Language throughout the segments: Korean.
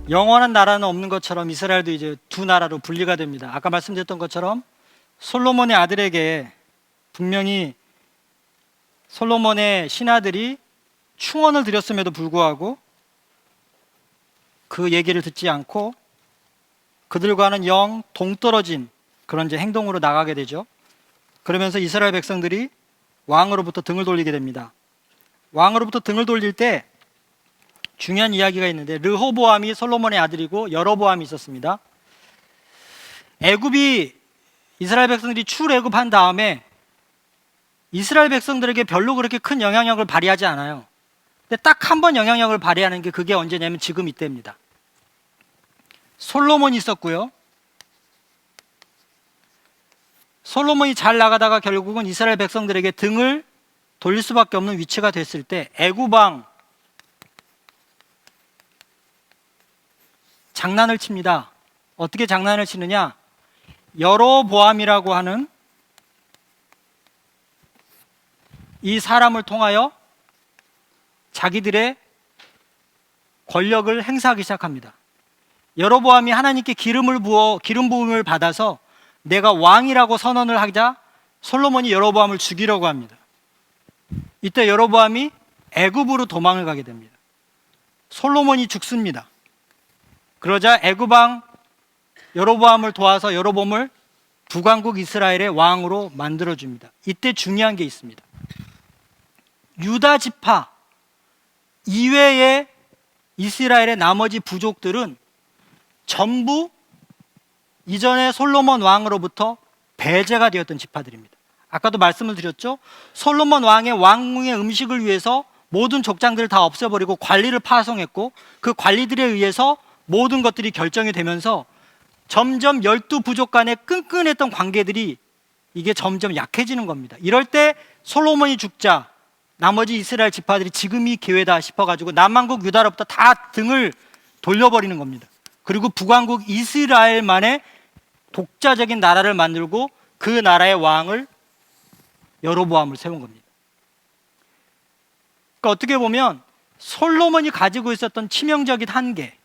영원한 나라는 없는 것처럼 이스라엘도 이제 두 나라로 분리가 됩니다. 아까 말씀드렸던 것처럼 솔로몬의 아들에게 분명히 솔로몬의 신하들이 충원을 드렸음에도 불구하고 그 얘기를 듣지 않고 그들과는 영 동떨어진 그런 이제 행동으로 나가게 되죠. 그러면서 이스라엘 백성들이 왕으로부터 등을 돌리게 됩니다. 왕으로부터 등을 돌릴 때 중요한 이야기가 있는데, 르호보암이 솔로몬의 아들이고 여로보암이 있었습니다. 애굽이 이스라엘 백성들이 출애굽한 다음에 이스라엘 백성들에게 별로 그렇게 큰 영향력을 발휘하지 않아요. 근데 딱 한 번 영향력을 발휘하는 게 그게 언제냐면 지금 이때입니다. 솔로몬이 있었고요. 솔로몬이 잘 나가다가 결국은 이스라엘 백성들에게 등을 돌릴 수밖에 없는 위치가 됐을 때 애굽왕 장난을 칩니다. 어떻게 장난을 치느냐? 여로보암이라고 하는 이 사람을 통하여 자기들의 권력을 행사하기 시작합니다. 여로보암이 하나님께 기름 부음을 받아서 내가 왕이라고 선언을 하자 솔로몬이 여로보암을 죽이려고 합니다. 이때 여로보암이 애굽으로 도망을 가게 됩니다. 솔로몬이 죽습니다. 그러자 애굽왕 여로보암을 도와서 여로보암을 북왕국 이스라엘의 왕으로 만들어줍니다. 이때 중요한 게 있습니다. 유다 지파 이외의 이스라엘의 나머지 부족들은 전부 이전에 솔로몬 왕으로부터 배제가 되었던 지파들입니다. 아까도 말씀을 드렸죠. 솔로몬 왕의 왕궁의 음식을 위해서 모든 족장들을 다 없애버리고 관리를 파송했고, 그 관리들에 의해서 모든 것들이 결정이 되면서 점점 12부족 간의 끈끈했던 관계들이 이게 점점 약해지는 겁니다. 이럴 때 솔로몬이 죽자 나머지 이스라엘 지파들이 지금이 기회다 싶어가지고 남왕국 유다로부터 다 등을 돌려버리는 겁니다. 그리고 북왕국 이스라엘만의 독자적인 나라를 만들고 그 나라의 왕을 여로보암을 세운 겁니다. 그러니까 어떻게 보면 솔로몬이 가지고 있었던 치명적인 한계,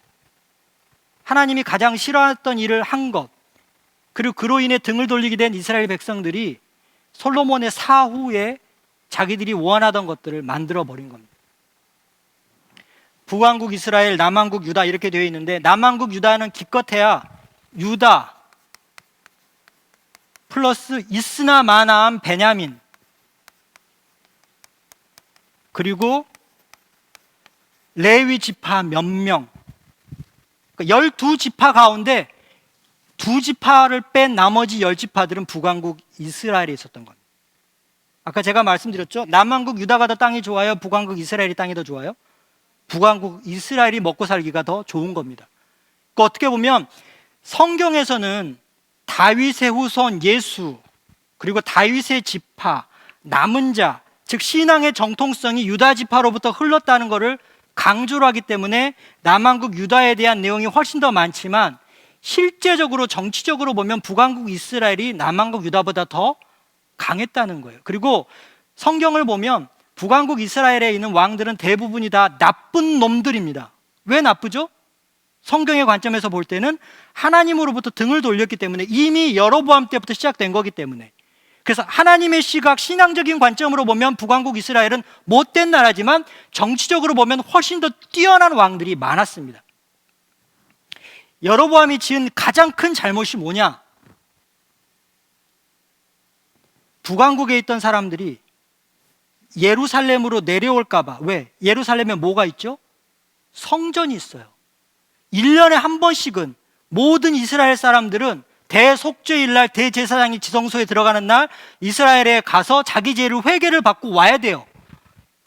하나님이 가장 싫어했던 일을 한 것, 그리고 그로 인해 등을 돌리게 된 이스라엘 백성들이 솔로몬의 사후에 자기들이 원하던 것들을 만들어 버린 겁니다. 북왕국 이스라엘, 남왕국 유다 이렇게 되어 있는데, 남왕국 유다는 기껏해야 유다 플러스 이스나 마나암 베냐민 그리고 레위 지파 몇 명, 12지파 가운데 2지파를 뺀 나머지 10지파들은 북왕국 이스라엘에 있었던 겁니다. 아까 제가 말씀드렸죠. 남왕국 유다가 더 땅이 좋아요? 북왕국 이스라엘이 땅이 더 좋아요? 북왕국 이스라엘이 먹고 살기가 더 좋은 겁니다. 그러니까 어떻게 보면 성경에서는 다윗의 후손 예수, 그리고 다윗의 지파, 남은 자, 즉 신앙의 정통성이 유다 지파로부터 흘렀다는 것을 강조를 하기 때문에 남왕국 유다에 대한 내용이 훨씬 더 많지만, 실제적으로 정치적으로 보면 북왕국 이스라엘이 남왕국 유다보다 더 강했다는 거예요. 그리고 성경을 보면 북왕국 이스라엘에 있는 왕들은 대부분이 다 나쁜 놈들입니다. 왜 나쁘죠? 성경의 관점에서 볼 때는 하나님으로부터 등을 돌렸기 때문에, 이미 여로보암 때부터 시작된 거기 때문에. 그래서 하나님의 시각, 신앙적인 관점으로 보면 북왕국 이스라엘은 못된 나라지만 정치적으로 보면 훨씬 더 뛰어난 왕들이 많았습니다. 여로보암이 지은 가장 큰 잘못이 뭐냐? 북왕국에 있던 사람들이 예루살렘으로 내려올까 봐. 왜? 예루살렘에 뭐가 있죠? 성전이 있어요. 1년에 한 번씩은 모든 이스라엘 사람들은 대속죄일 날 대제사장이 지성소에 들어가는 날 이스라엘에 가서 자기 죄를 회개를 받고 와야 돼요.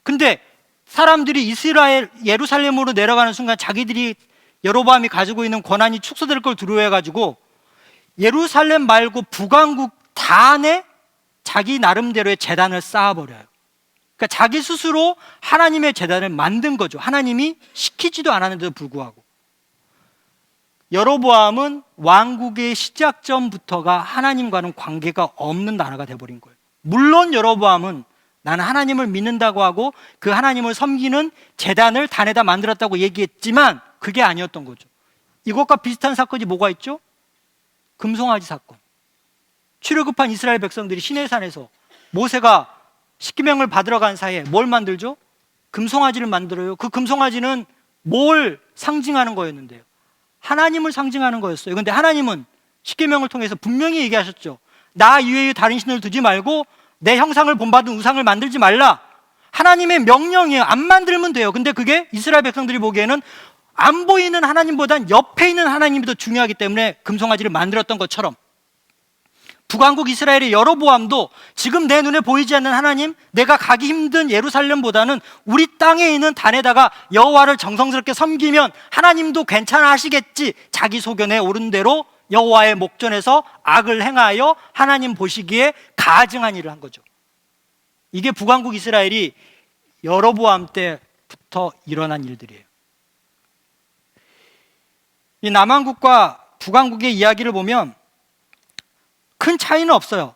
근데 사람들이 예루살렘으로 내려가는 순간 자기들이 여로보암이 가지고 있는 권한이 축소될 걸 두려워해가지고 예루살렘 말고 북왕국 단에 자기 나름대로의 제단을 쌓아버려요. 그러니까 자기 스스로 하나님의 제단을 만든 거죠. 하나님이 시키지도 않았는데도 불구하고. 여로보암은 왕국의 시작점부터가 하나님과는 관계가 없는 나라가 되어버린 거예요. 물론 여로보암은 나는 하나님을 믿는다고 하고 그 하나님을 섬기는 제단을 단에다 만들었다고 얘기했지만 그게 아니었던 거죠. 이것과 비슷한 사건이 뭐가 있죠? 금송아지 사건. 출애굽한 이스라엘 백성들이 시내산에서 모세가 십계명을 받으러 간 사이에 뭘 만들죠? 금송아지를 만들어요. 그 금송아지는 뭘 상징하는 거였는데요? 하나님을 상징하는 거였어요. 근데 하나님은 십계명을 통해서 분명히 얘기하셨죠. 나 이외에 다른 신을 두지 말고 내 형상을 본받은 우상을 만들지 말라. 하나님의 명령이에요. 안 만들면 돼요. 근데 그게 이스라엘 백성들이 보기에는 안 보이는 하나님보단 옆에 있는 하나님이 더 중요하기 때문에 금송아지를 만들었던 것처럼, 북왕국 이스라엘의 여로보암도 지금 내 눈에 보이지 않는 하나님, 내가 가기 힘든 예루살렘보다는 우리 땅에 있는 단에다가 여호와를 정성스럽게 섬기면 하나님도 괜찮아 하시겠지, 자기 소견에 오른 대로 여호와의 목전에서 악을 행하여 하나님 보시기에 가증한 일을 한 거죠. 이게 북왕국 이스라엘이 여로보암 때부터 일어난 일들이에요. 이 남왕국과 북왕국의 이야기를 보면 큰 차이는 없어요.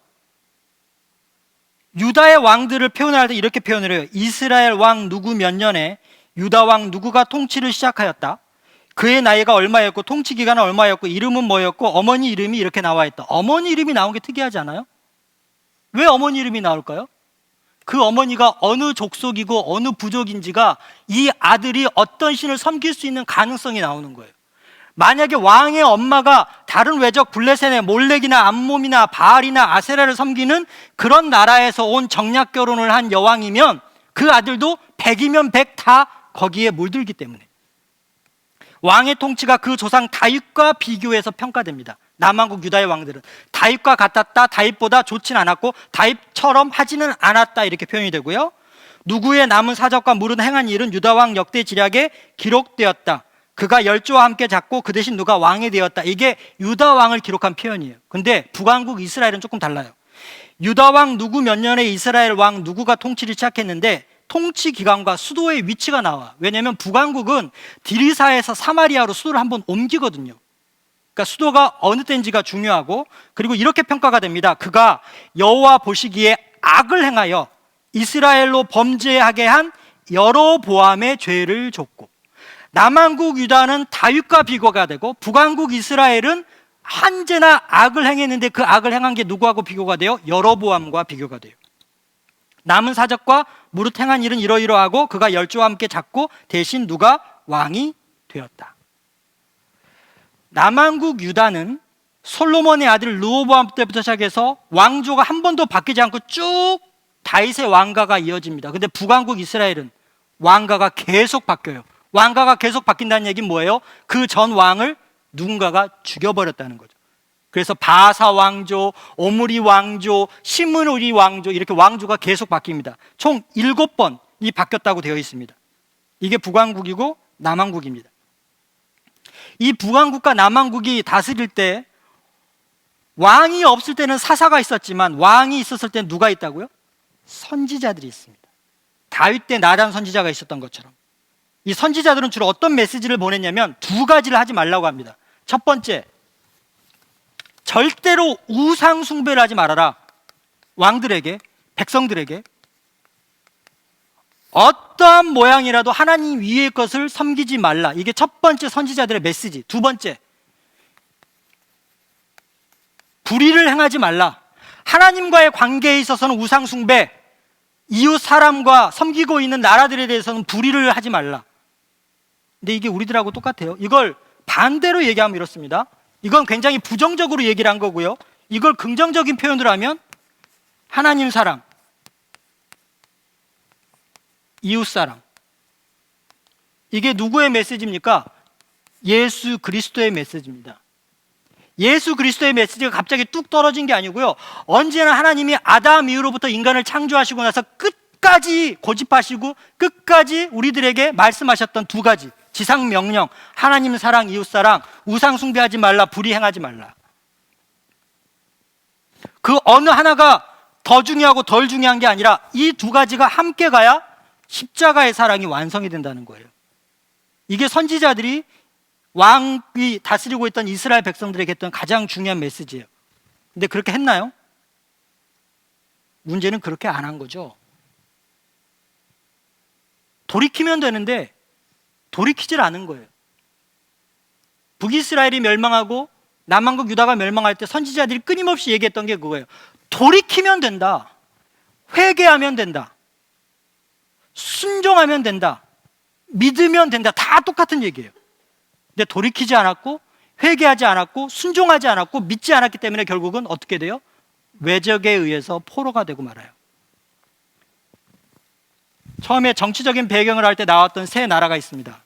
유다의 왕들을 표현할 때 이렇게 표현을 해요. 이스라엘 왕 누구 몇 년에 유다 왕 누구가 통치를 시작하였다. 그의 나이가 얼마였고 통치 기간은 얼마였고 이름은 뭐였고 어머니 이름이 이렇게 나와 있다. 어머니 이름이 나온 게 특이하지 않아요? 왜 어머니 이름이 나올까요? 그 어머니가 어느 족속이고 어느 부족인지가 이 아들이 어떤 신을 섬길 수 있는 가능성이 나오는 거예요. 만약에 왕의 엄마가 다른 외적 블레셋의 몰렉이나 암몬이나 바알이나 아세라를 섬기는 그런 나라에서 온 정략 결혼을 한 여왕이면 그 아들도 100이면 100 다 거기에 물들기 때문에 왕의 통치가 그 조상 다윗과 비교해서 평가됩니다. 남왕국 유다의 왕들은 다윗과 같았다, 다윗보다 좋진 않았고 다윗처럼 하지는 않았다, 이렇게 표현이 되고요. 누구의 남은 사적과 물은 행한 일은 유다 왕 역대 지략에 기록되었다. 그가 열조와 함께 잡고 그 대신 누가 왕이 되었다. 이게 유다 왕을 기록한 표현이에요. 근데 북왕국 이스라엘은 조금 달라요. 유다 왕 누구 몇 년에 이스라엘 왕 누구가 통치를 시작했는데 통치 기간과 수도의 위치가 나와. 왜냐하면 북왕국은 디리사에서 사마리아로 수도를 한번 옮기거든요. 그러니까 수도가 어느 때인지가 중요하고, 그리고 이렇게 평가가 됩니다. 그가 여호와 보시기에 악을 행하여 이스라엘로 범죄하게 한 여로보암의 죄를 줬고, 남왕국 유다는 다윗과 비교가 되고 북왕국 이스라엘은 한제나 악을 행했는데 그 악을 행한 게 누구하고 비교가 돼요? 여로보암과 비교가 돼요. 남은 사적과 무릇 행한 일은 이러이러하고 그가 열조와 함께 잡고 대신 누가 왕이 되었다. 남왕국 유다는 솔로몬의 아들 르호보암 때부터 시작해서 왕조가 한 번도 바뀌지 않고 쭉 다윗의 왕가가 이어집니다. 근데 북왕국 이스라엘은 왕가가 계속 바뀌어요. 왕가가 계속 바뀐다는 얘기는 뭐예요? 그 전 왕을 누군가가 죽여버렸다는 거죠. 그래서 바사 왕조, 오므리 왕조, 시므리 왕조, 이렇게 왕조가 계속 바뀝니다. 총 7번이 바뀌었다고 되어 있습니다. 이게 북왕국이고 남왕국입니다. 이 북왕국과 남왕국이 다스릴 때 왕이 없을 때는 사사가 있었지만 왕이 있었을 때는 누가 있다고요? 선지자들이 있습니다. 다윗 때 나단 선지자가 있었던 것처럼. 이 선지자들은 주로 어떤 메시지를 보냈냐면 2가지를 하지 말라고 합니다. 첫 번째, 절대로 우상 숭배를 하지 말아라. 왕들에게, 백성들에게. 어떠한 모양이라도 하나님 위의 것을 섬기지 말라. 이게 첫 번째 선지자들의 메시지. 두 번째, 불의를 행하지 말라. 하나님과의 관계에 있어서는 우상 숭배, 이웃 사람과 섬기고 있는 나라들에 대해서는 불의를 하지 말라. 근데 이게 우리들하고 똑같아요. 이걸 반대로 얘기하면 이렇습니다. 이건 굉장히 부정적으로 얘기를 한 거고요. 이걸 긍정적인 표현으로 하면 하나님 사랑, 이웃 사랑. 이게 누구의 메시지입니까? 예수 그리스도의 메시지입니다. 예수 그리스도의 메시지가 갑자기 뚝 떨어진 게 아니고요. 언제나 하나님이 아담 이후로부터 인간을 창조하시고 나서 끝까지 고집하시고 끝까지 우리들에게 말씀하셨던 2가지 지상 명령, 하나님 사랑, 이웃 사랑, 우상 숭배하지 말라, 불의 행하지 말라. 그 어느 하나가 더 중요하고 덜 중요한 게 아니라 이 2가지가 함께 가야 십자가의 사랑이 완성이 된다는 거예요. 이게 선지자들이 왕이 다스리고 있던 이스라엘 백성들에게 했던 가장 중요한 메시지예요. 근데 그렇게 했나요? 문제는 그렇게 안 한 거죠. 돌이키면 되는데 돌이키질 않은 거예요. 북이스라엘이 멸망하고 남한국 유다가 멸망할 때 선지자들이 끊임없이 얘기했던 게 그거예요. 돌이키면 된다. 회개하면 된다. 순종하면 된다. 믿으면 된다. 다 똑같은 얘기예요. 근데 돌이키지 않았고 회개하지 않았고 순종하지 않았고 믿지 않았기 때문에 결국은 어떻게 돼요? 외적에 의해서 포로가 되고 말아요. 처음에 정치적인 배경을 할 때 나왔던 세 나라가 있습니다.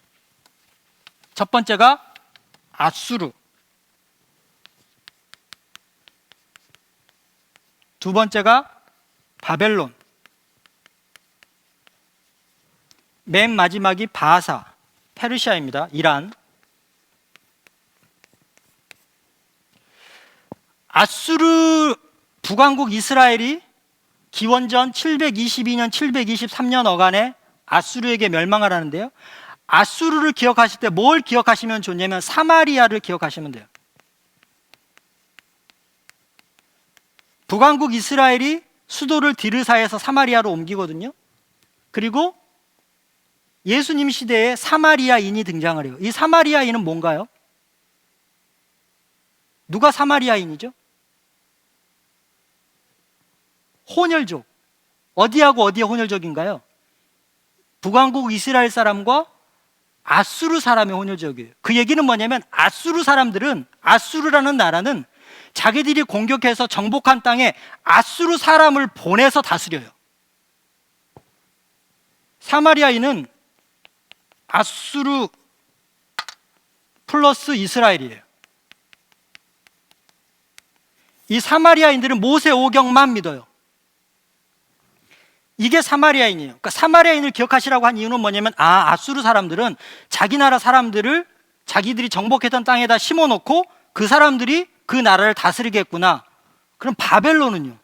첫 번째가 아수르, 두 번째가 바벨론, 맨 마지막이 바사, 페르시아입니다. 이란. 아수르 북왕국 이스라엘이 기원전 722년, 723년 어간에 아수르에게 멸망을 하는데요. 아수르를 기억하실 때 뭘 기억하시면 좋냐면 사마리아를 기억하시면 돼요. 북왕국 이스라엘이 수도를 디르사에서 사마리아로 옮기거든요. 그리고 예수님 시대에 사마리아인이 등장을 해요. 이 사마리아인은 뭔가요? 누가 사마리아인이죠? 혼혈족. 어디하고 어디의 혼혈족인가요? 북왕국 이스라엘 사람과 아수르 사람의 혼혈족이에요. 그 얘기는 뭐냐면 아수르 사람들은, 아수르라는 나라는 자기들이 공격해서 정복한 땅에 아수르 사람을 보내서 다스려요. 사마리아인은 아수르 플러스 이스라엘이에요. 이 사마리아인들은 모세 오경만 믿어요. 이게 사마리아인이에요. 그러니까 사마리아인을 기억하시라고 한 이유는 뭐냐면 아수르 사람들은 자기 나라 사람들을 자기들이 정복했던 땅에다 심어놓고 그 사람들이 그 나라를 다스리겠구나. 그럼 바벨론은요?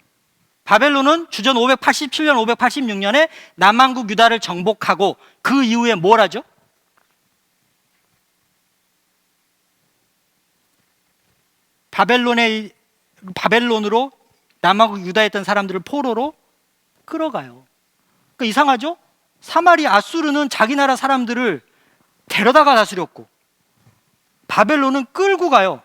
바벨론은 주전 587년, 586년에 남한국 유다를 정복하고 그 이후에 뭘 하죠? 바벨론으로 남한국 유다에 있던 사람들을 포로로 끌어가요. 그러니까 이상하죠? 사마리아 아수르는 자기 나라 사람들을 데려다가 다스렸고 바벨론은 끌고 가요.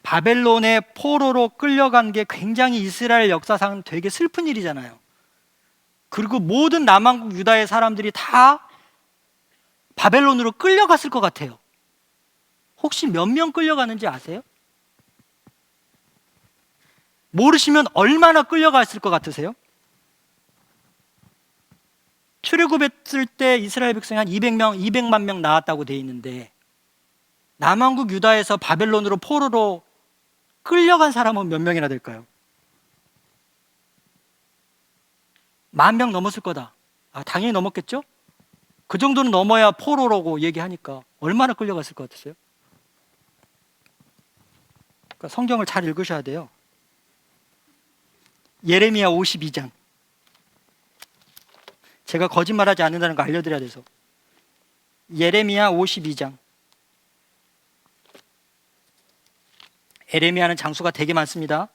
바벨론의 포로로 끌려간 게 굉장히 이스라엘 역사상 되게 슬픈 일이잖아요. 그리고 모든 남한국 유다의 사람들이 다 바벨론으로 끌려갔을 것 같아요. 혹시 몇 명 끌려가는지 아세요? 모르시면 얼마나 끌려갔을 것 같으세요? 출애굽했을 때 이스라엘 백성이 한 200만 명 나왔다고 돼 있는데 남한국 유다에서 바벨론으로 포로로 끌려간 사람은 몇 명이나 될까요? 10,000명 넘었을 거다. 당연히 넘었겠죠? 그 정도는 넘어야 포로라고 얘기하니까 얼마나 끌려갔을 것 같으세요? 그러니까 성경을 잘 읽으셔야 돼요. 예레미야 52장. 제가 거짓말하지 않는다는 거 알려드려야 돼서. 예레미야 52장. 예레미야는 장수가 되게 많습니다.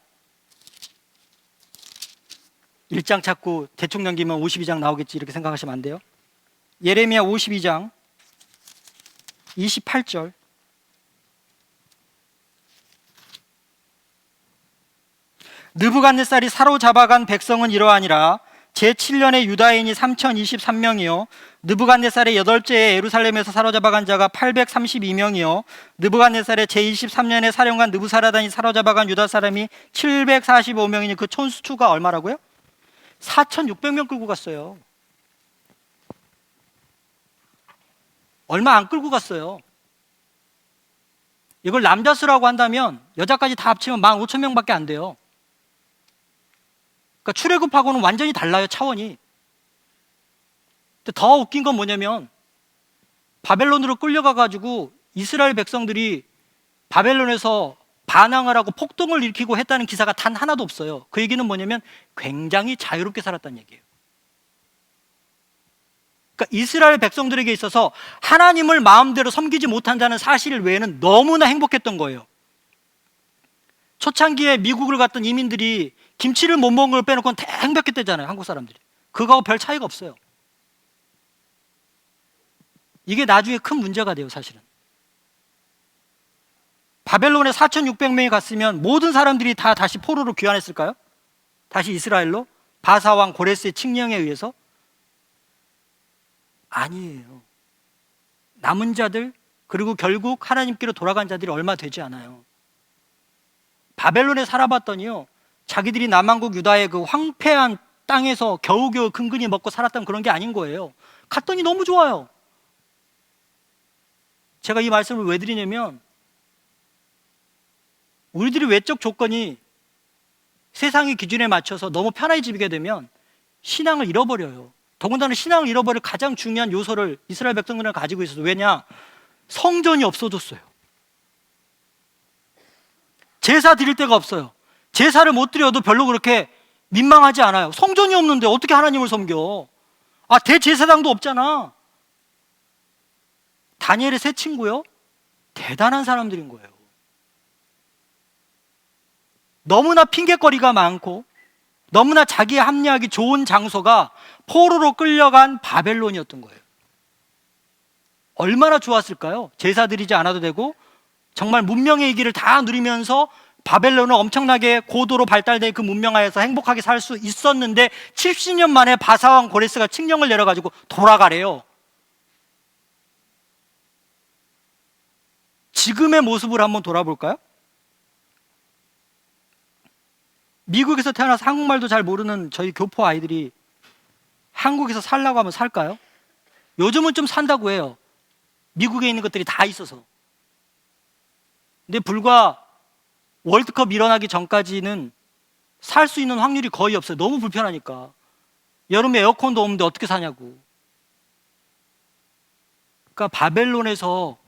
1장 찾고 대충 넘기면 52장 나오겠지 이렇게 생각하시면 안 돼요. 예레미야 52장 28절. 느부갓네살이 사로잡아간 백성은 이러하니라. 제7년에 유다인이 3023명이요 느부갓네살의 8째에 예루살렘에서 사로잡아간 자가 832명이요 느부갓네살의 제23년에 사령관 느부사라단이 사로잡아간 유다 사람이 745명이니 그 촌수추가 얼마라고요? 4600명 끌고 갔어요. 얼마 안 끌고 갔어요. 이걸 남자 수라고 한다면 여자까지 다 합치면 15,000명밖에 안 돼요. 그러니까 출애굽하고는 완전히 달라요, 차원이. 근데 더 웃긴 건 뭐냐면 바벨론으로 끌려가가지고 이스라엘 백성들이 바벨론에서 반항을 하고 폭동을 일으키고 했다는 기사가 단 하나도 없어요. 그 얘기는 뭐냐면 굉장히 자유롭게 살았다는 얘기예요. 그러니까 이스라엘 백성들에게 있어서 하나님을 마음대로 섬기지 못한다는 사실 외에는 너무나 행복했던 거예요. 초창기에 미국을 갔던 이민들이 김치를 못 먹은 걸 빼놓고는 다 행복했대잖아요, 한국 사람들이. 그거하고 별 차이가 없어요. 이게 나중에 큰 문제가 돼요, 사실은. 바벨론에 4,600명이 갔으면 모든 사람들이 다 다시 포로로 귀환했을까요? 다시 이스라엘로? 바사왕 고레스의 칙령에 의해서? 아니에요. 남은 자들, 그리고 결국 하나님께로 돌아간 자들이 얼마 되지 않아요. 바벨론에 살아봤더니요, 자기들이 남한국 유다의 그 황폐한 땅에서 겨우겨우 근근히 먹고 살았던 그런 게 아닌 거예요. 갔더니 너무 좋아요. 제가 이 말씀을 왜 드리냐면, 우리들이 외적 조건이 세상의 기준에 맞춰서 너무 편해지게 되면 신앙을 잃어버려요. 더군다나 신앙을 잃어버릴 가장 중요한 요소를 이스라엘 백성들은 가지고 있어서, 왜냐? 성전이 없어졌어요. 제사 드릴 데가 없어요. 제사를 못 드려도 별로 그렇게 민망하지 않아요. 성전이 없는데 어떻게 하나님을 섬겨? 대제사장도 없잖아. 다니엘의 세 친구요? 대단한 사람들인 거예요. 너무나 핑계거리가 많고 너무나 자기의 합리하기 좋은 장소가 포로로 끌려간 바벨론이었던 거예요. 얼마나 좋았을까요? 제사 드리지 않아도 되고 정말 문명의 이기를 다 누리면서 바벨론은 엄청나게 고도로 발달된 그 문명 하에서 행복하게 살 수 있었는데 70년 만에 바사왕 고레스가 칙령을 내려가지고 돌아가래요. 지금의 모습을 한번 돌아볼까요? 미국에서 태어나서 한국말도 잘 모르는 저희 교포 아이들이 한국에서 살라고 하면 살까요? 요즘은 좀 산다고 해요. 미국에 있는 것들이 다 있어서. 근데 불과 월드컵 일어나기 전까지는 살 수 있는 확률이 거의 없어요. 너무 불편하니까. 여름에 에어컨도 없는데 어떻게 사냐고. 그러니까 바벨론에서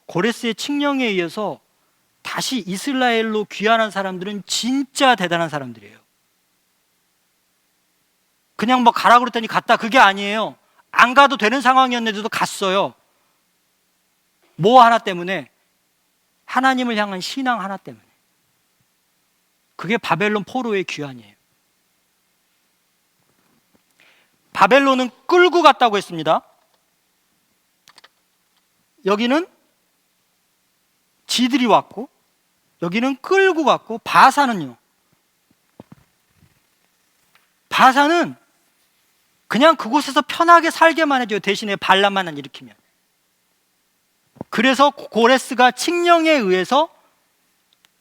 고레스의 칙령에 의해서 다시 이스라엘로 귀환한 사람들은 진짜 대단한 사람들이에요. 그냥 뭐 가라 그랬더니 갔다, 그게 아니에요. 안 가도 되는 상황이었는데도 갔어요. 뭐 하나 때문에? 하나님을 향한 신앙 하나 때문에. 그게 바벨론 포로의 귀환이에요. 바벨론은 끌고 갔다고 했습니다. 여기는 지들이 왔고 여기는 끌고 갔고, 바사는요, 바사는 그냥 그곳에서 편하게 살게만 해줘요. 대신에 반란만 일으키면. 그래서 고레스가 칙령에 의해서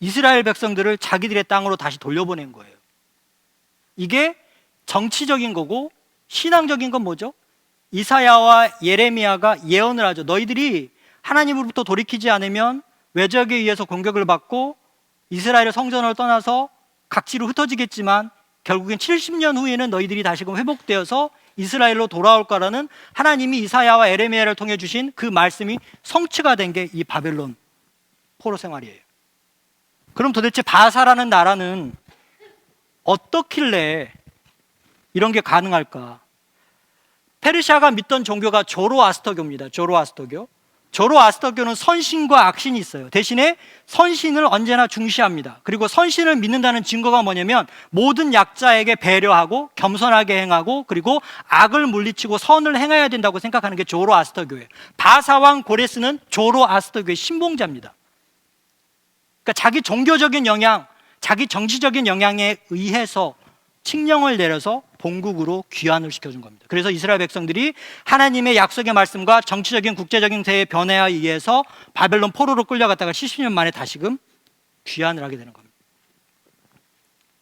이스라엘 백성들을 자기들의 땅으로 다시 돌려보낸 거예요. 이게 정치적인 거고, 신앙적인 건 뭐죠? 이사야와 예레미야가 예언을 하죠. 너희들이 하나님으로부터 돌이키지 않으면 외적에 의해서 공격을 받고 이스라엘의 성전을 떠나서 각지로 흩어지겠지만 결국엔 70년 후에는 너희들이 다시금 회복되어서 이스라엘로 돌아올 거라는 하나님이 이사야와 예레미야를 통해 주신 그 말씀이 성취가 된 게 이 바벨론 포로 생활이에요. 그럼 도대체 바사라는 나라는 어떻길래 이런 게 가능할까? 페르시아가 믿던 종교가 조로아스터교입니다. 조로아스터교. 조로아스터교는 선신과 악신이 있어요. 대신에 선신을 언제나 중시합니다. 그리고 선신을 믿는다는 증거가 뭐냐면 모든 약자에게 배려하고 겸손하게 행하고 그리고 악을 물리치고 선을 행해야 된다고 생각하는 게 조로아스터교예요. 바사왕 고레스는 조로아스터교의 신봉자입니다. 그러니까 자기 종교적인 영향, 자기 정치적인 영향에 의해서 칙령을 내려서 본국으로 귀환을 시켜준 겁니다. 그래서 이스라엘 백성들이 하나님의 약속의 말씀과 정치적인 국제적인 세의 변화에 의해서 바벨론 포로로 끌려갔다가 70년 만에 다시금 귀환을 하게 되는 겁니다.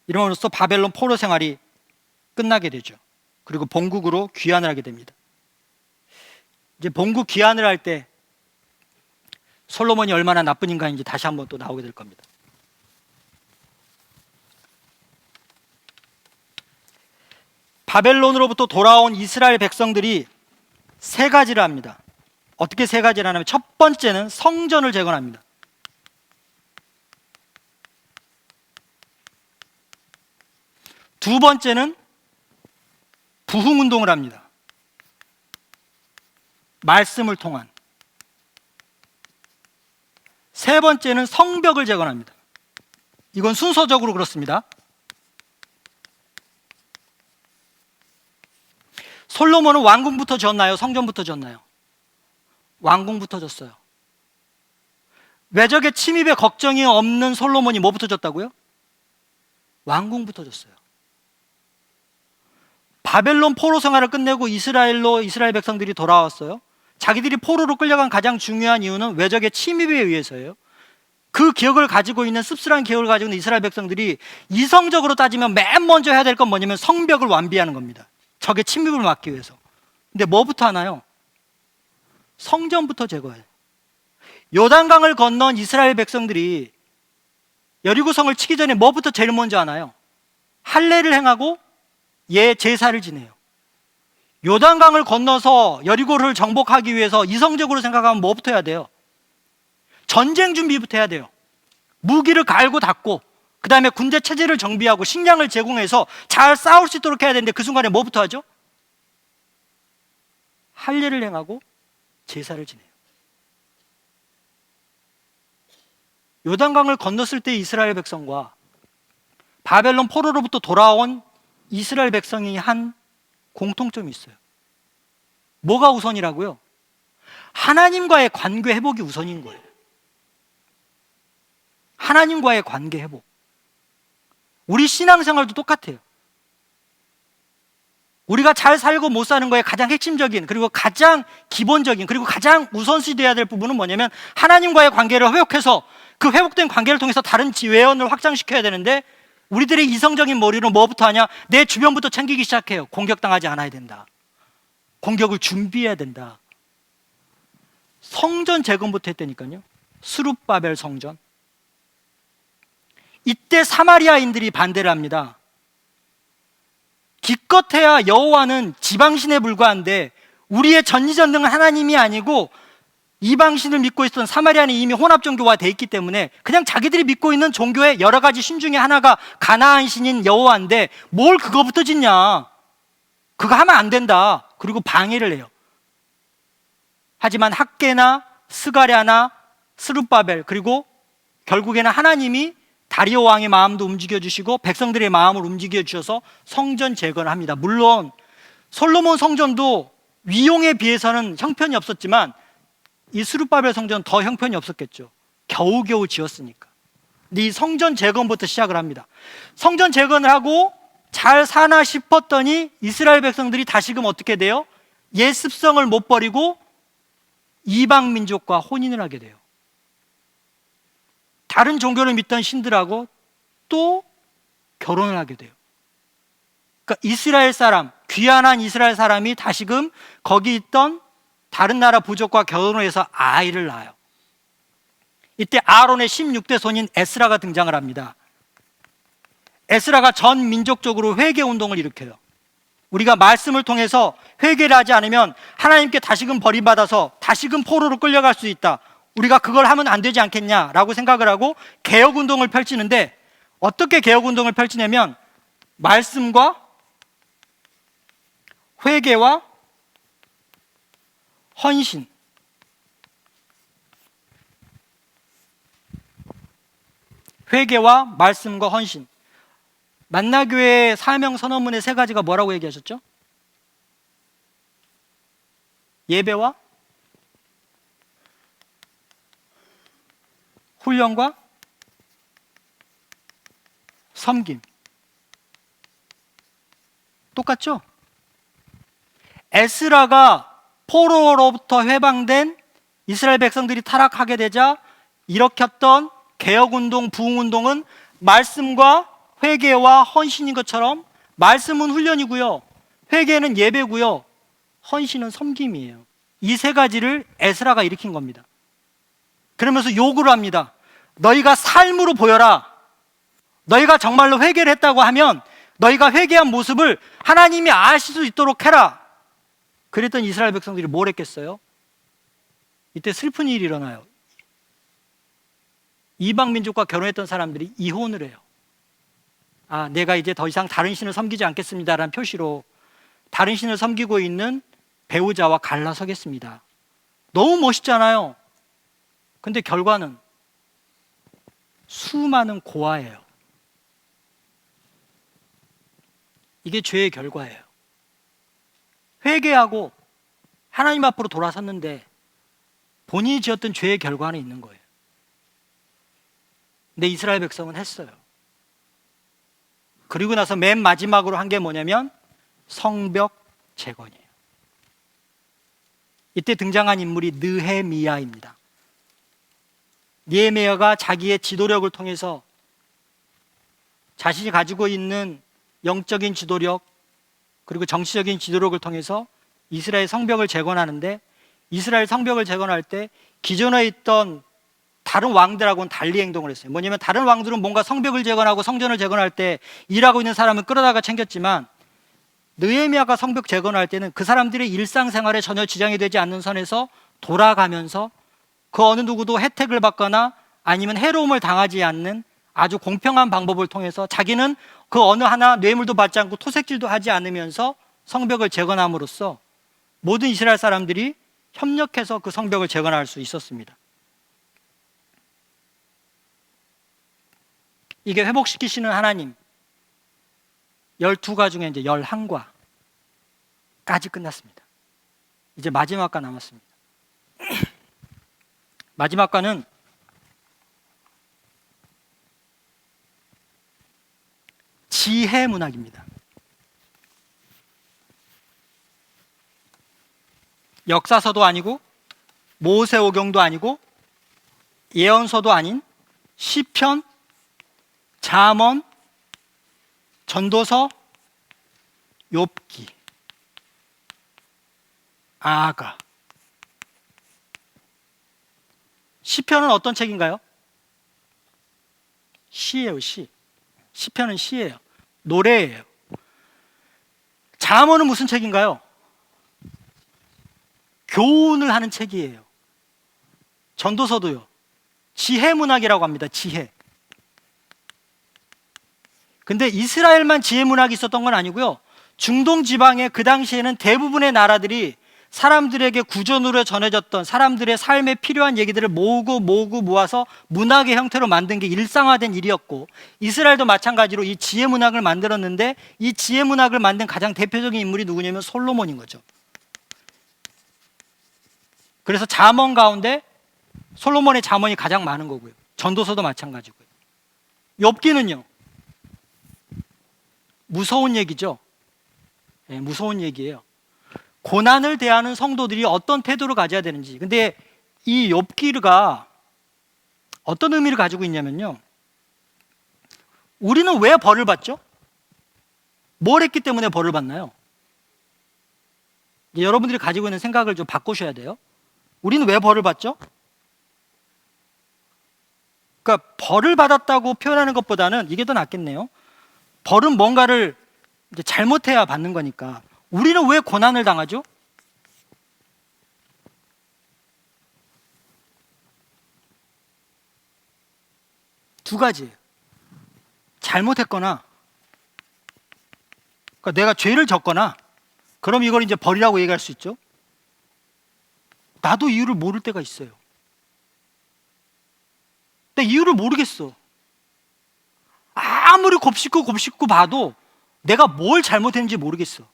이름으로써 바벨론 포로 생활이 끝나게 되죠. 그리고 본국으로 귀환을 하게 됩니다. 이제 본국 귀환을 할 때 솔로몬이 얼마나 나쁜 인간인지 다시 한번 또 나오게 될 겁니다. 바벨론으로부터 돌아온 이스라엘 백성들이 세 가지를 합니다. 어떻게 세 가지를 하냐면, 첫 번째는 성전을 재건합니다. 두 번째는 부흥운동을 합니다. 말씀을 통한. 세 번째는 성벽을 재건합니다. 이건 순서적으로 그렇습니다. 솔로몬은 왕궁부터 지었나요? 성전부터 지었나요? 왕궁부터 졌어요. 외적의 침입에 걱정이 없는 솔로몬이 뭐부터 졌다고요? 왕궁부터 졌어요. 바벨론 포로 생활을 끝내고 이스라엘 백성들이 돌아왔어요. 자기들이 포로로 끌려간 가장 중요한 이유는 외적의 침입에 의해서예요. 그 기억을 가지고 있는 씁쓸한 기억을 가지고 있는 이스라엘 백성들이 이성적으로 따지면 맨 먼저 해야 될 건 뭐냐면 성벽을 완비하는 겁니다. 적의 침입을 막기 위해서. 근데 뭐부터 하나요? 성전부터 제거해요. 요단강을 건넌 이스라엘 백성들이 여리고성을 치기 전에 뭐부터 제일 먼저 하나요? 할례를 행하고 제사를 지내요. 요단강을 건너서 여리고를 정복하기 위해서 이성적으로 생각하면 뭐부터 해야 돼요? 전쟁 준비부터 해야 돼요. 무기를 갈고 닦고, 그 다음에 군대 체제를 정비하고 식량을 제공해서 잘 싸울 수 있도록 해야 되는데 그 순간에 뭐부터 하죠? 할례를 행하고 제사를 지내요. 요단강을 건넜을 때 이스라엘 백성과 바벨론 포로로부터 돌아온 이스라엘 백성이 한 공통점이 있어요. 뭐가 우선이라고요? 하나님과의 관계 회복이 우선인 거예요. 하나님과의 관계 회복. 우리 신앙생활도 똑같아요. 우리가 잘 살고 못 사는 거에 가장 핵심적인, 그리고 가장 기본적인, 그리고 가장 우선시 돼야 될 부분은 뭐냐면 하나님과의 관계를 회복해서 그 회복된 관계를 통해서 다른 외연을 확장시켜야 되는데, 우리들의 이성적인 머리로 뭐부터 하냐? 내 주변부터 챙기기 시작해요. 공격당하지 않아야 된다. 공격을 준비해야 된다. 성전 재건부터 했다니까요. 스룹바벨 성전. 이때 사마리아인들이 반대를 합니다. 기껏해야 여호와는 지방신에 불과한데 우리의 전지전능한 하나님이 아니고 이방신을 믿고 있었던 사마리아는 이미 혼합종교화 돼 있기 때문에 그냥 자기들이 믿고 있는 종교의 여러 가지 신 중에 하나가 가나안 신인 여호와인데 뭘 그거부터 짓냐? 그거 하면 안 된다. 그리고 방해를 해요. 하지만 학개나 스가랴나 스룹바벨, 그리고 결국에는 하나님이 다리오 왕의 마음도 움직여주시고 백성들의 마음을 움직여주셔서 성전 재건을 합니다. 물론 솔로몬 성전도 위용에 비해서는 형편이 없었지만 이 스룹바벨 성전은 더 형편이 없었겠죠. 겨우겨우 지었으니까. 근데 이 성전 재건부터 시작을 합니다. 성전 재건을 하고 잘 사나 싶었더니 이스라엘 백성들이 다시금 어떻게 돼요? 옛 습성을 못 버리고 이방 민족과 혼인을 하게 돼요. 다른 종교를 믿던 신들하고 또 결혼을 하게 돼요. 그러니까 이스라엘 사람, 귀환한 이스라엘 사람이 다시금 거기 있던 다른 나라 부족과 결혼을 해서 아이를 낳아요. 이때 아론의 16대 손인 에스라가 등장을 합니다. 에스라가 전 민족적으로 회개 운동을 일으켜요. 우리가 말씀을 통해서 회개를 하지 않으면 하나님께 다시금 버림받아서 다시금 포로로 끌려갈 수 있다. 우리가 그걸 하면 안 되지 않겠냐라고 생각을 하고 개혁운동을 펼치는데, 어떻게 개혁운동을 펼치냐면 말씀과 회개와 헌신, 회개와 말씀과 헌신. 만나교회 사명 선언문의 세 가지가 뭐라고 얘기하셨죠? 예배와 훈련과 섬김. 똑같죠? 에스라가 포로로부터 해방된 이스라엘 백성들이 타락하게 되자 일으켰던 개혁운동, 부흥운동은 말씀과 회개와 헌신인 것처럼, 말씀은 훈련이고요, 회개는 예배고요, 헌신은 섬김이에요. 이 세 가지를 에스라가 일으킨 겁니다. 그러면서 요구를 합니다. 너희가 삶으로 보여라. 너희가 정말로 회개를 했다고 하면 너희가 회개한 모습을 하나님이 아실 수 있도록 해라. 그랬던 이스라엘 백성들이 뭘 했겠어요? 이때 슬픈 일이 일어나요. 이방 민족과 결혼했던 사람들이 이혼을 해요. 내가 이제 더 이상 다른 신을 섬기지 않겠습니다라는 표시로 다른 신을 섬기고 있는 배우자와 갈라서겠습니다. 너무 멋있잖아요. 근데 결과는 수많은 고아예요. 이게 죄의 결과예요. 회개하고 하나님 앞으로 돌아섰는데 본인이 지었던 죄의 결과는 있는 거예요. 근데 이스라엘 백성은 했어요. 그리고 나서 맨 마지막으로 한 게 뭐냐면 성벽 재건이에요. 이때 등장한 인물이 느헤미야입니다. 느헤미야가 자기의 지도력을 통해서 자신이 가지고 있는 영적인 지도력 그리고 정치적인 지도력을 통해서 이스라엘 성벽을 재건하는데, 이스라엘 성벽을 재건할 때 기존에 있던 다른 왕들하고는 달리 행동을 했어요. 뭐냐면 다른 왕들은 뭔가 성벽을 재건하고 성전을 재건할 때 일하고 있는 사람을 끌어다가 챙겼지만, 느헤미야가 성벽 재건할 때는 그 사람들의 일상생활에 전혀 지장이 되지 않는 선에서 돌아가면서 그 어느 누구도 혜택을 받거나 아니면 해로움을 당하지 않는 아주 공평한 방법을 통해서 자기는 그 어느 하나 뇌물도 받지 않고 토색질도 하지 않으면서 성벽을 재건함으로써 모든 이스라엘 사람들이 협력해서 그 성벽을 재건할 수 있었습니다. 이게 회복시키시는 하나님, 12가 중에 이제 11과까지 끝났습니다. 이제 마지막 과 남았습니다. 마지막 과는 지혜 문학입니다. 역사서도 아니고 모세오경도 아니고 예언서도 아닌 시편, 잠언, 전도서, 욥기, 아가. 시편은 어떤 책인가요? 시예요, 시. 시편은 시예요. 노래예요. 잠언은 무슨 책인가요? 교훈을 하는 책이에요. 전도서도요. 지혜 문학이라고 합니다. 지혜. 근데 이스라엘만 지혜 문학이 있었던 건 아니고요. 중동 지방의 그 당시에는 대부분의 나라들이 사람들에게 구전으로 전해졌던 사람들의 삶에 필요한 얘기들을 모으고 모아서 문학의 형태로 만든 게 일상화된 일이었고, 이스라엘도 마찬가지로 이 지혜 문학을 만들었는데, 이 지혜 문학을 만든 가장 대표적인 인물이 누구냐면 솔로몬인 거죠. 그래서 잠언 가운데 솔로몬의 잠언이 가장 많은 거고요. 전도서도 마찬가지고요. 욥기는요, 무서운 얘기죠. 네, 무서운 얘기예요. 고난을 대하는 성도들이 어떤 태도를 가져야 되는지. 근데 이 욥기가 어떤 의미를 가지고 있냐면요, 우리는 왜 벌을 받죠? 뭘 했기 때문에 벌을 받나요? 여러분들이 가지고 있는 생각을 좀 바꾸셔야 돼요. 우리는 왜 벌을 받죠? 그러니까 벌을 받았다고 표현하는 것보다는 이게 더 낫겠네요. 벌은 뭔가를 이제 잘못해야 받는 거니까. 우리는 왜 고난을 당하죠? 두 가지예요. 잘못했거나, 그러니까 내가 죄를 졌거나, 그럼 이걸 이제 벌이라고 얘기할 수 있죠. 나도 이유를 모를 때가 있어요. 근데 이유를 모르겠어. 아무리 곱씹고 봐도 내가 뭘 잘못했는지 모르겠어.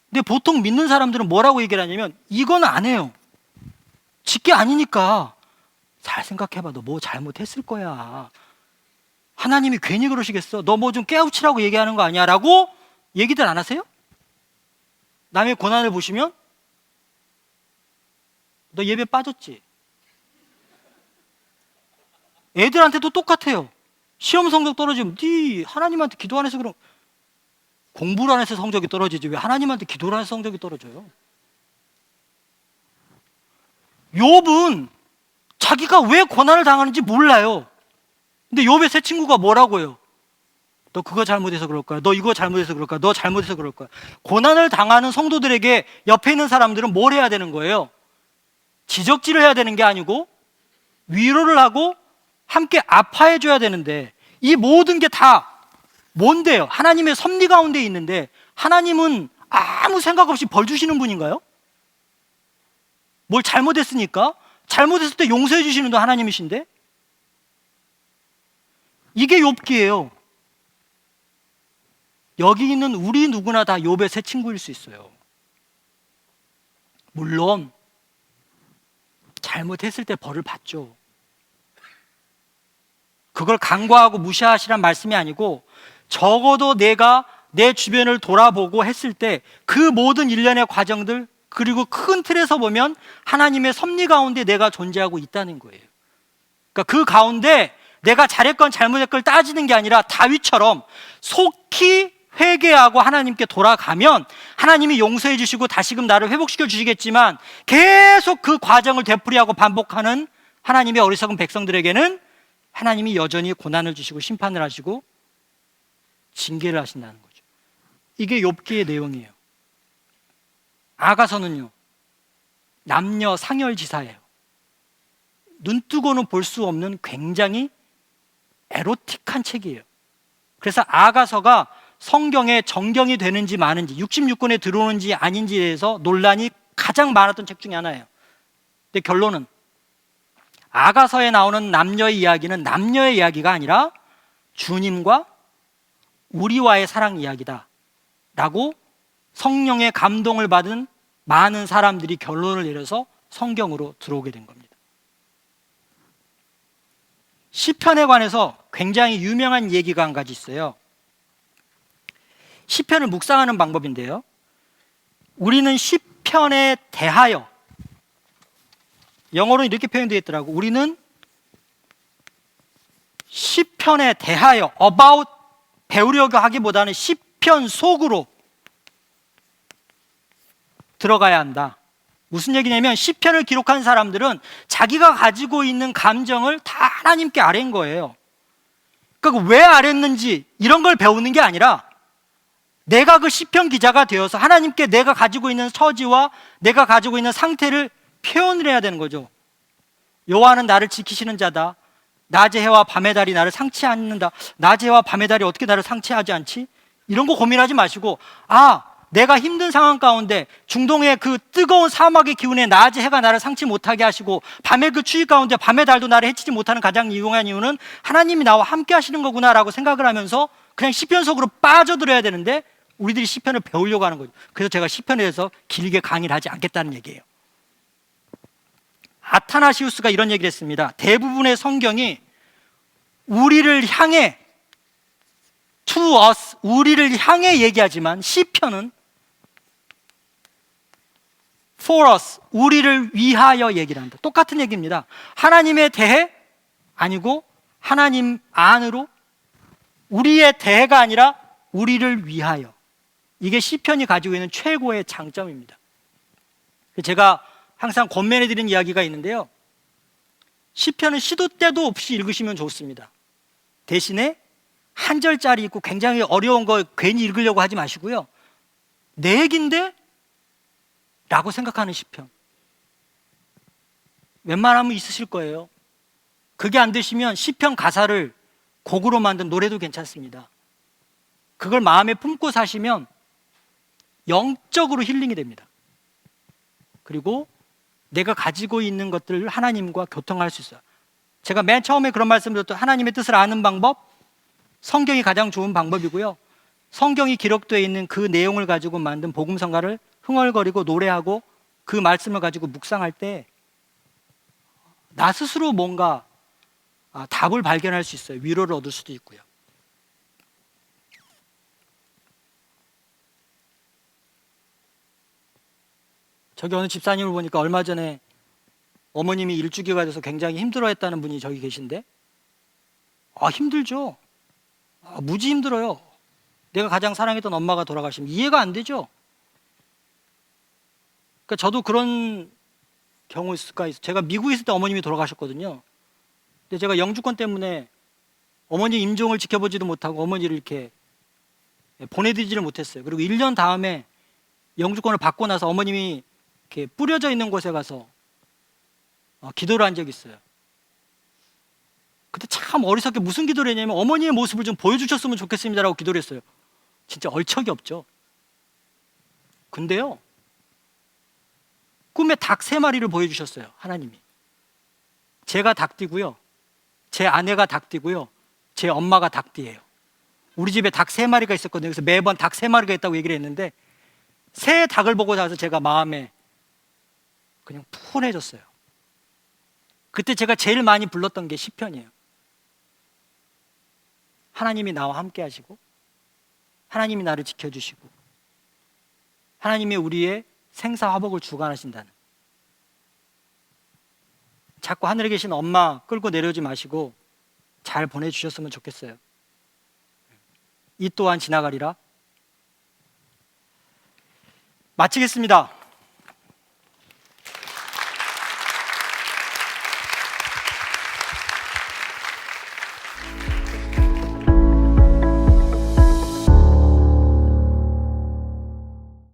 근데 보통 믿는 사람들은 뭐라고 얘기를 하냐면, 이건 안 해요. 짓게 아니니까. 잘 생각해봐. 너 뭐 잘못했을 거야. 하나님이 괜히 그러시겠어. 너 뭐 좀 깨우치라고 얘기하는 거 아니야? 라고 얘기들 안 하세요? 남의 고난을 보시면 너 예배 빠졌지? 애들한테도 똑같아요. 시험 성적 떨어지면 네 하나님한테 기도 안 해서 그럼. 공부를 안 해서 성적이 떨어지지 왜 하나님한테 기도를 안 해서 성적이 떨어져요? 욥은 자기가 왜 고난을 당하는지 몰라요. 근데 욥의 세 친구가 뭐라고 해요? 너 그거 잘못해서 그럴 거야. 너 이거 잘못해서 그럴 거야. 너 잘못해서 그럴 거야. 고난을 당하는 성도들에게 옆에 있는 사람들은 뭘 해야 되는 거예요? 지적질을 해야 되는 게 아니고 위로를 하고 함께 아파해 줘야 되는데, 이 모든 게 다 뭔데요? 하나님의 섭리 가운데 있는데, 하나님은 아무 생각 없이 벌 주시는 분인가요? 뭘 잘못했으니까 잘못했을 때 용서해 주시는 분 하나님이신데, 이게 욥기예요. 여기 있는 우리 누구나 다 욥의 새 친구일 수 있어요. 물론 잘못했을 때 벌을 받죠. 그걸 간과하고 무시하시란 말씀이 아니고, 적어도 내가 내 주변을 돌아보고 했을 때 그 모든 일련의 과정들, 그리고 큰 틀에서 보면 하나님의 섭리 가운데 내가 존재하고 있다는 거예요. 그러니까 그 가운데 내가 잘했건 잘못했건 따지는 게 아니라 다윗처럼 속히 회개하고 하나님께 돌아가면 하나님이 용서해 주시고 다시금 나를 회복시켜 주시겠지만, 계속 그 과정을 되풀이하고 반복하는 하나님의 어리석은 백성들에게는 하나님이 여전히 고난을 주시고 심판을 하시고 징계를 하신다는 거죠. 이게 욥기의 내용이에요. 아가서는요, 남녀 상열지사예요. 눈 뜨고는 볼 수 없는 굉장히 에로틱한 책이에요. 그래서 아가서가 성경에 정경이 되는지 마는지, 66권에 들어오는지 아닌지에 대해서 논란이 가장 많았던 책 중에 하나예요. 근데 결론은 아가서에 나오는 남녀의 이야기는 남녀의 이야기가 아니라 주님과 우리와의 사랑 이야기다 라고 성령의 감동을 받은 많은 사람들이 결론을 내려서 성경으로 들어오게 된 겁니다. 시편에 관해서 굉장히 유명한 얘기가 한 가지 있어요. 시편을 묵상하는 방법인데요, 우리는 시편에 대하여, 영어로는 이렇게 표현되어 있더라고. 우리는 시편에 대하여, about 배우려고 하기보다는 시편 속으로 들어가야 한다. 무슨 얘기냐면, 시편을 기록한 사람들은 자기가 가지고 있는 감정을 다 하나님께 아뢰는 거예요. 그러니까 왜 아뢰는지 이런 걸 배우는 게 아니라, 내가 그 시편 기자가 되어서 하나님께 내가 가지고 있는 처지와 내가 가지고 있는 상태를 표현을 해야 되는 거죠. 여호와는 나를 지키시는 자다. 낮의 해와 밤의 달이 나를 상치 않는다. 낮의 해와 밤의 달이 어떻게 나를 상치하지 않지? 이런 거 고민하지 마시고, 내가 힘든 상황 가운데 중동의 그 뜨거운 사막의 기운에 낮의 해가 나를 상치 못하게 하시고 밤의 그 추위 가운데 밤의 달도 나를 해치지 못하는 가장 유용한 이유는 하나님이 나와 함께 하시는 거구나라고 생각을 하면서 그냥 시편 속으로 빠져들어야 되는데, 우리들이 시편을 배우려고 하는 거죠. 그래서 제가 시편에 대해서 길게 강의를 하지 않겠다는 얘기예요. 아타나시우스가 이런 얘기를 했습니다. 대부분의 성경이 우리를 향해, to us, 우리를 향해 얘기하지만 시편은 for us, 우리를 위하여 얘기를 한다. 똑같은 얘기입니다. 하나님에 대해 아니고 하나님 안으로, 우리의 대해가 아니라 우리를 위하여. 이게 시편이 가지고 있는 최고의 장점입니다. 제가 항상 권면해 드리는 이야기가 있는데요, 시편은 시도 때도 없이 읽으시면 좋습니다. 대신에 한 절짜리 있고 굉장히 어려운 거 괜히 읽으려고 하지 마시고요, 내 얘기인데? 라고 생각하는 시편 웬만하면 있으실 거예요. 그게 안 되시면 시편 가사를 곡으로 만든 노래도 괜찮습니다. 그걸 마음에 품고 사시면 영적으로 힐링이 됩니다. 그리고 내가 가지고 있는 것들을 하나님과 교통할 수 있어요. 제가 맨 처음에 그런 말씀을 드렸던 하나님의 뜻을 아는 방법, 성경이 가장 좋은 방법이고요, 성경이 기록되어 있는 그 내용을 가지고 만든 복음성가를 흥얼거리고 노래하고 그 말씀을 가지고 묵상할 때 나 스스로 뭔가 답을 발견할 수 있어요. 위로를 얻을 수도 있고요. 저기 어느 집사님을 보니까 얼마 전에 어머님이 일주기가 돼서 굉장히 힘들어했다는 분이 저기 계신데, 힘들죠. 무지 힘들어요. 내가 가장 사랑했던 엄마가 돌아가시면 이해가 안 되죠. 그러니까 저도 그런 경우가 있어요. 제가 미국에 있을 때 어머님이 돌아가셨거든요. 근데 제가 영주권 때문에 어머니 임종을 지켜보지도 못하고 어머니를 이렇게 보내드리지를 못했어요. 그리고 1년 다음에 영주권을 받고 나서 어머님이 이렇게 뿌려져 있는 곳에 가서 기도를 한 적이 있어요. 그때 참 어리석게 무슨 기도를 했냐면, 어머니의 모습을 좀 보여주셨으면 좋겠습니다라고 기도를 했어요. 진짜 얼척이 없죠. 근데요, 꿈에 닭 3마리를 보여주셨어요. 하나님이. 제가 닭띠고요, 제 아내가 닭띠고요, 제 엄마가 닭띠예요. 우리 집에 닭 3마리가 있었거든요. 그래서 매번 닭 3마리가 있다고 얘기를 했는데, 새 닭을 보고 나서 제가 마음에 그냥 푸근해졌어요. 그때 제가 제일 많이 불렀던 게 시편이에요. 하나님이 나와 함께 하시고, 하나님이 나를 지켜주시고, 하나님이 우리의 생사화복을 주관하신다는. 자꾸 하늘에 계신 엄마 끌고 내려오지 마시고 잘 보내주셨으면 좋겠어요. 이 또한 지나가리라. 마치겠습니다.